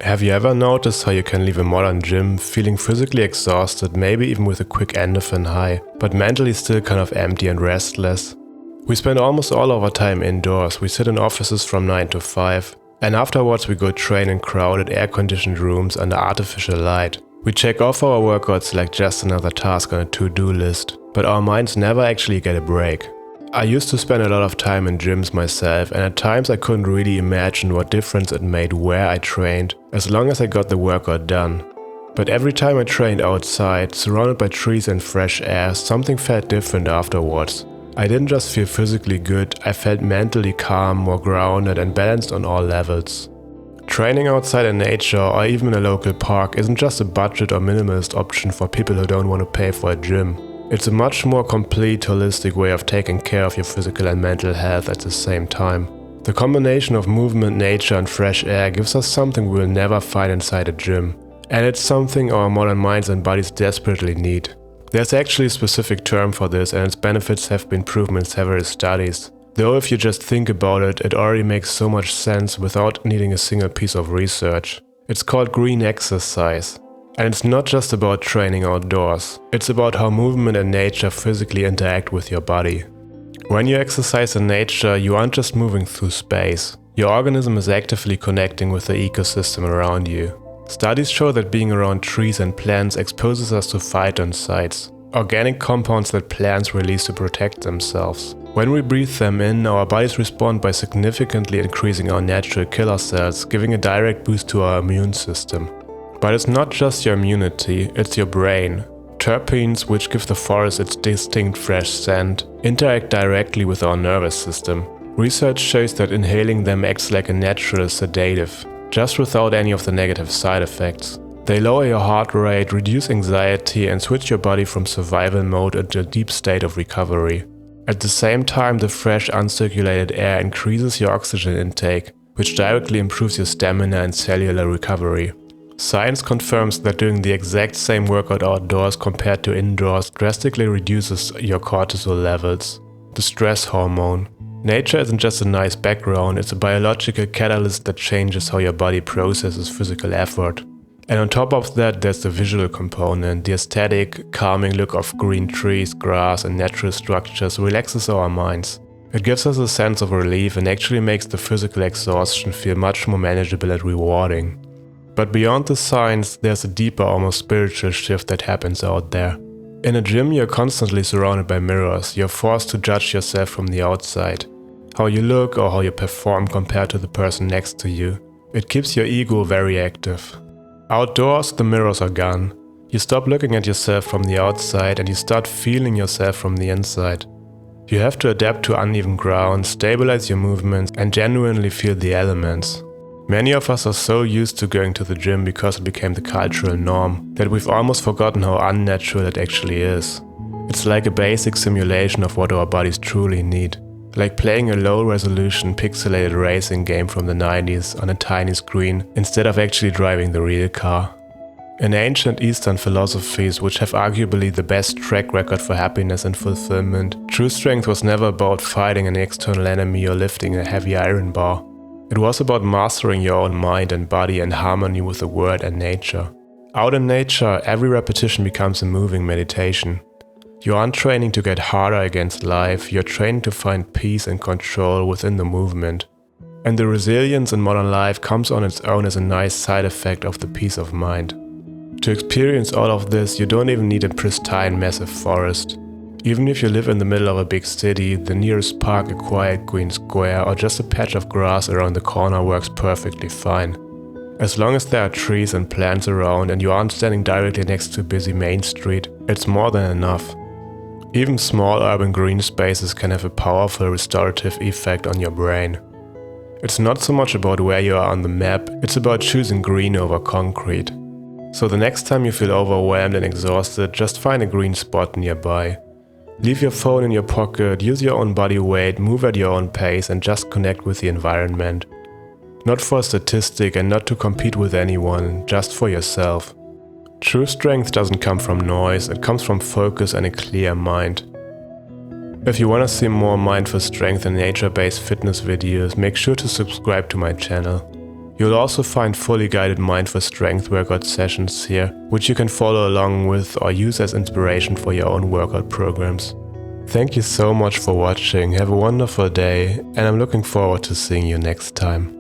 Have you ever noticed how you can leave a modern gym feeling physically exhausted, maybe even with a quick endorphin high, but mentally still kind of empty and restless? We spend almost all of our time indoors. We sit in offices from 9 to 5, and afterwards we go train in crowded air-conditioned rooms under artificial light. We check off our workouts like just another task on a to-do list, but our minds never actually get a break. I used to spend a lot of time in gyms myself, and at times I couldn't really imagine what difference it made where I trained, as long as I got the workout done. But every time I trained outside, surrounded by trees and fresh air, something felt different afterwards. I didn't just feel physically good, I felt mentally calm, more grounded and balanced on all levels. Training outside in nature or even in a local park isn't just a budget or minimalist option for people who don't want to pay for a gym. It's a much more complete, holistic way of taking care of your physical and mental health at the same time. The combination of movement, nature and fresh air gives us something we will never find inside a gym. And it's something our modern minds and bodies desperately need. There's actually a specific term for this, and its benefits have been proven in several studies. Though if you just think about it, it already makes so much sense without needing a single piece of research. It's called green exercise. And it's not just about training outdoors, it's about how movement and nature physically interact with your body. When you exercise in nature, you aren't just moving through space. Your organism is actively connecting with the ecosystem around you. Studies show that being around trees and plants exposes us to phytoncides, organic compounds that plants release to protect themselves. When we breathe them in, our bodies respond by significantly increasing our natural killer cells, giving a direct boost to our immune system. But it's not just your immunity, it's your brain. Terpenes, which give the forest its distinct fresh scent, interact directly with our nervous system. Research shows that inhaling them acts like a natural sedative, just without any of the negative side effects. They lower your heart rate, reduce anxiety, and switch your body from survival mode into a deep state of recovery. At the same time, the fresh, uncirculated air increases your oxygen intake, which directly improves your stamina and cellular recovery. Science confirms that doing the exact same workout outdoors compared to indoors drastically reduces your cortisol levels, the stress hormone. Nature isn't just a nice background, it's a biological catalyst that changes how your body processes physical effort. And on top of that, there's the visual component. The aesthetic, calming look of green trees, grass and natural structures relaxes our minds. It gives us a sense of relief and actually makes the physical exhaustion feel much more manageable and rewarding. But beyond the science, there's a deeper, almost spiritual shift that happens out there. In a gym, you're constantly surrounded by mirrors. You're forced to judge yourself from the outside. How you look or how you perform compared to the person next to you. It keeps your ego very active. Outdoors, the mirrors are gone. You stop looking at yourself from the outside and you start feeling yourself from the inside. You have to adapt to uneven ground, stabilize your movements, and genuinely feel the elements. Many of us are so used to going to the gym because it became the cultural norm that we've almost forgotten how unnatural it actually is. It's like a basic simulation of what our bodies truly need. Like playing a low-resolution pixelated racing game from the 90s on a tiny screen instead of actually driving the real car. In ancient Eastern philosophies, which have arguably the best track record for happiness and fulfillment, true strength was never about fighting an external enemy or lifting a heavy iron bar. It was about mastering your own mind and body in harmony with the world and nature. Out in nature, every repetition becomes a moving meditation. You aren't training to get harder against life, you're training to find peace and control within the movement. And the resilience in modern life comes on its own as a nice side effect of the peace of mind. To experience all of this, you don't even need a pristine, massive forest. Even if you live in the middle of a big city, the nearest park, a quiet green square, or just a patch of grass around the corner works perfectly fine. As long as there are trees and plants around and you aren't standing directly next to a busy main street, it's more than enough. Even small urban green spaces can have a powerful restorative effect on your brain. It's not so much about where you are on the map, it's about choosing green over concrete. So the next time you feel overwhelmed and exhausted, just find a green spot nearby. Leave your phone in your pocket, use your own body weight, move at your own pace and just connect with the environment. Not for a statistic and not to compete with anyone, just for yourself. True strength doesn't come from noise, it comes from focus and a clear mind. If you want to see more mindful strength and nature-based fitness videos, make sure to subscribe to my channel. You'll also find fully guided mindful strength workout sessions here, which you can follow along with or use as inspiration for your own workout programs. Thank you so much for watching, have a wonderful day, and I'm looking forward to seeing you next time.